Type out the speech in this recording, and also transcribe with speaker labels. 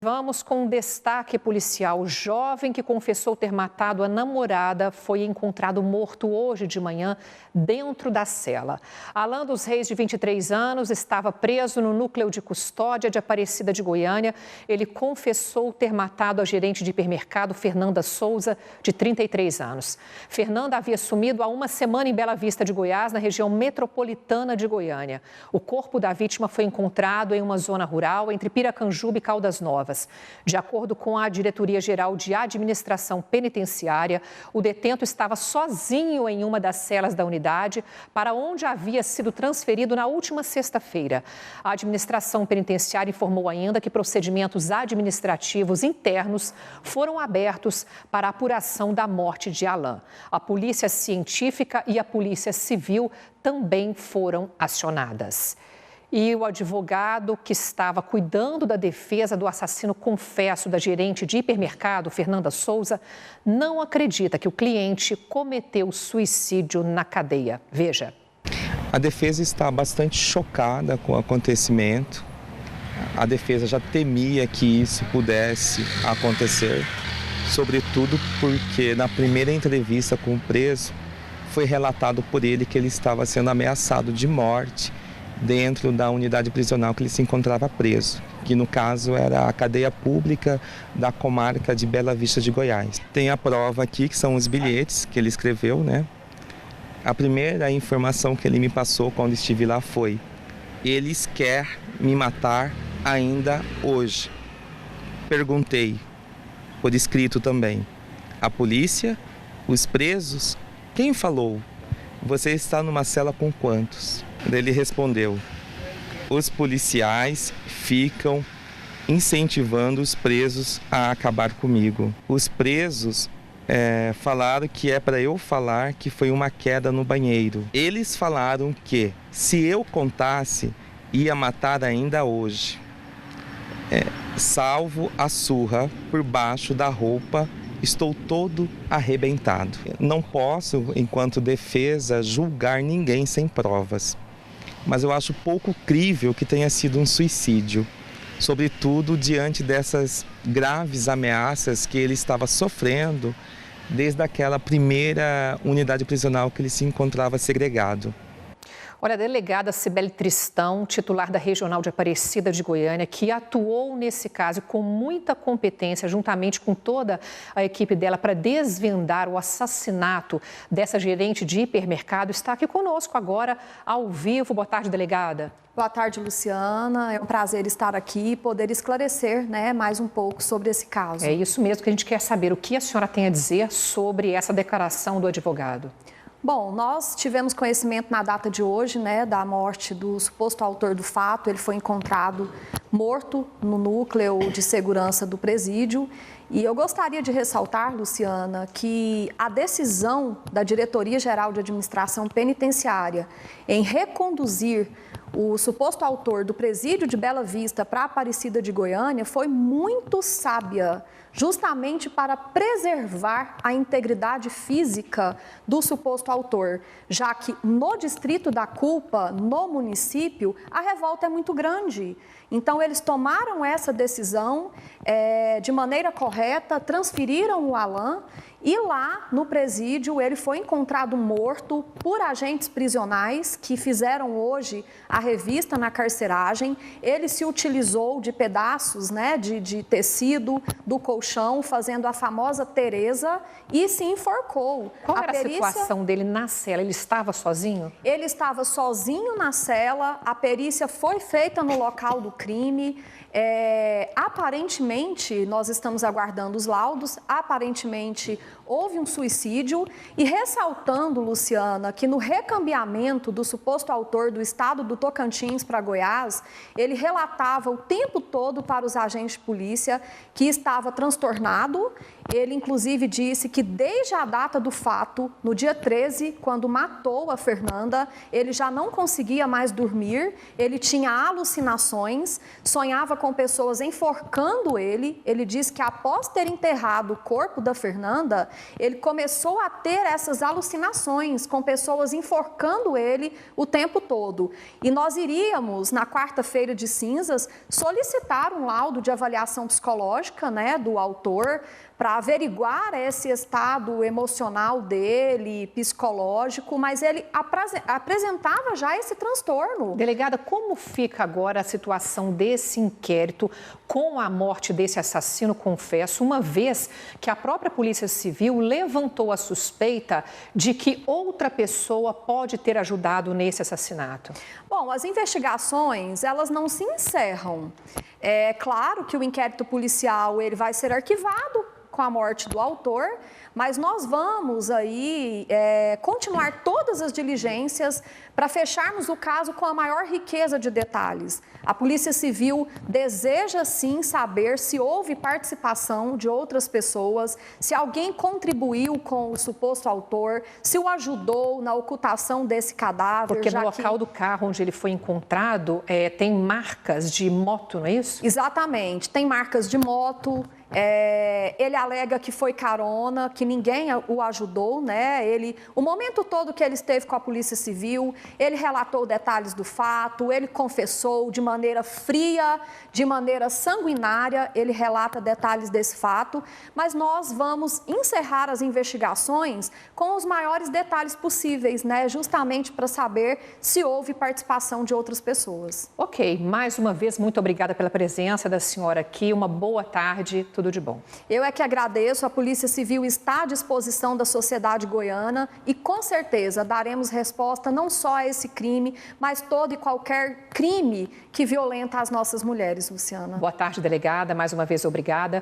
Speaker 1: Vamos com um destaque policial. O jovem que confessou ter matado a namorada foi encontrado morto hoje de manhã dentro da cela. Alan dos Reis, de 23 anos, estava preso no núcleo de custódia de Aparecida de Goiânia. Ele confessou ter matado a gerente de hipermercado, Fernanda Souza, de 33 anos. Fernanda havia sumido há uma semana em Bela Vista de Goiás, na região metropolitana de Goiânia. O corpo da vítima foi encontrado em uma zona rural entre Piracanjuba e Caldas Novas. De acordo com a Diretoria-Geral de Administração Penitenciária, o detento estava sozinho em uma das celas da unidade, para onde havia sido transferido na última sexta-feira. A administração penitenciária informou ainda que procedimentos administrativos internos foram abertos para a apuração da morte de Alan. A Polícia Científica e a Polícia Civil também foram acionadas. E o advogado que estava cuidando da defesa do assassino confesso da gerente de hipermercado, Fernanda Souza, não acredita que o cliente cometeu suicídio na cadeia. Veja.
Speaker 2: A defesa está bastante chocada com o acontecimento. A defesa já temia que isso pudesse acontecer, sobretudo porque na primeira entrevista com o preso foi relatado por ele que ele estava sendo ameaçado de morte dentro da unidade prisional que ele se encontrava preso, que no caso era a cadeia pública da comarca de Bela Vista de Goiás. Tem a prova aqui, que são os bilhetes que ele escreveu, né? A primeira informação que ele me passou quando estive lá foi: eles querem me matar ainda hoje. Perguntei, por escrito também, a polícia, os presos, quem falou? Você está numa cela com quantos? Ele respondeu: os policiais ficam incentivando os presos a acabar comigo. Os presos falaram que é para eu falar que foi uma queda no banheiro. Eles falaram que se eu contasse, ia matar ainda hoje. Salvo a surra por baixo da roupa, estou todo arrebentado. Não posso, enquanto defesa, julgar ninguém sem provas. Mas eu acho pouco crível que tenha sido um suicídio, sobretudo diante dessas graves ameaças que ele estava sofrendo desde aquela primeira unidade prisional que ele se encontrava segregado.
Speaker 1: Olha, a delegada Cibele Tristão, titular da Regional de Aparecida de Goiânia, que atuou nesse caso com muita competência, juntamente com toda a equipe dela, para desvendar o assassinato dessa gerente de hipermercado, está aqui conosco agora, ao vivo. Boa tarde, delegada.
Speaker 3: Boa tarde, Luciana. É um prazer estar aqui e poder esclarecer, mais um pouco sobre esse caso.
Speaker 1: É isso mesmo que a gente quer saber. O que a senhora tem a dizer sobre essa declaração do advogado?
Speaker 3: Bom, nós tivemos conhecimento na data de hoje, da morte do suposto autor do fato. Ele foi encontrado morto no núcleo de segurança do presídio. E eu gostaria de ressaltar, Luciana, que a decisão da Diretoria-Geral de Administração Penitenciária em reconduzir o suposto autor do presídio de Bela Vista para Aparecida de Goiânia foi muito sábia, justamente para preservar a integridade física do suposto autor, já que no distrito da culpa, no município, a revolta é muito grande. Então, eles tomaram essa decisão de maneira correta, transferiram o Alan e lá no presídio ele foi encontrado morto por agentes prisionais que fizeram hoje a revista na carceragem. Ele se utilizou de pedaços de tecido do colchão, fazendo a famosa Tereza, e se enforcou.
Speaker 1: Qual era a situação dele na cela? Ele estava sozinho?
Speaker 3: Ele estava sozinho na cela, a perícia foi feita no local do crime. Aparentemente, nós estamos aguardando os laudos, aparentemente houve um suicídio. E ressaltando, Luciana, que no recambiamento do suposto autor do estado do Tocantins para Goiás, ele relatava o tempo todo para os agentes de polícia que estava transtornado. Ele, inclusive, disse que desde a data do fato, no dia 13, quando matou a Fernanda, ele já não conseguia mais dormir, ele tinha alucinações. alucinações, sonhava com pessoas enforcando ele. Ele diz que após ter enterrado o corpo da Fernanda, ele começou a ter essas alucinações com pessoas enforcando ele o tempo todo. E nós iríamos, na quarta-feira de cinzas, solicitar um laudo de avaliação psicológica, né, do autor, para averiguar esse estado emocional dele, psicológico, mas ele apresentava já esse transtorno.
Speaker 1: Delegada, como fica agora a situação desse inquérito com a morte desse assassino, confesso, uma vez que a própria Polícia Civil levantou a suspeita de que outra pessoa pode ter ajudado nesse assassinato?
Speaker 3: Bom, as investigações, elas não se encerram. É claro que o inquérito policial ele vai ser arquivado com a morte do autor, mas nós vamos aí continuar todas as diligências para fecharmos o caso com a maior riqueza de detalhes. A Polícia Civil deseja sim saber se houve participação de outras pessoas, se alguém contribuiu com o suposto autor, se o ajudou na ocultação desse cadáver.
Speaker 1: Porque no local do carro onde ele foi encontrado tem marcas de moto, não é isso?
Speaker 3: Exatamente, tem marcas de moto. Ele alega que foi carona, que ninguém o ajudou, né? O momento todo que ele esteve com a Polícia Civil, ele relatou detalhes do fato, ele confessou de maneira fria, de maneira sanguinária, ele relata detalhes desse fato, mas nós vamos encerrar as investigações com os maiores detalhes possíveis, né? Justamente para saber se houve participação de outras pessoas.
Speaker 1: Ok, mais uma vez, muito obrigada pela presença da senhora aqui, uma boa tarde. Tudo de bom.
Speaker 3: Eu é que agradeço, a Polícia Civil está à disposição da sociedade goiana e com certeza daremos resposta não só a esse crime, mas todo e qualquer crime que violenta as nossas mulheres, Luciana.
Speaker 1: Boa tarde, delegada, mais uma vez obrigada.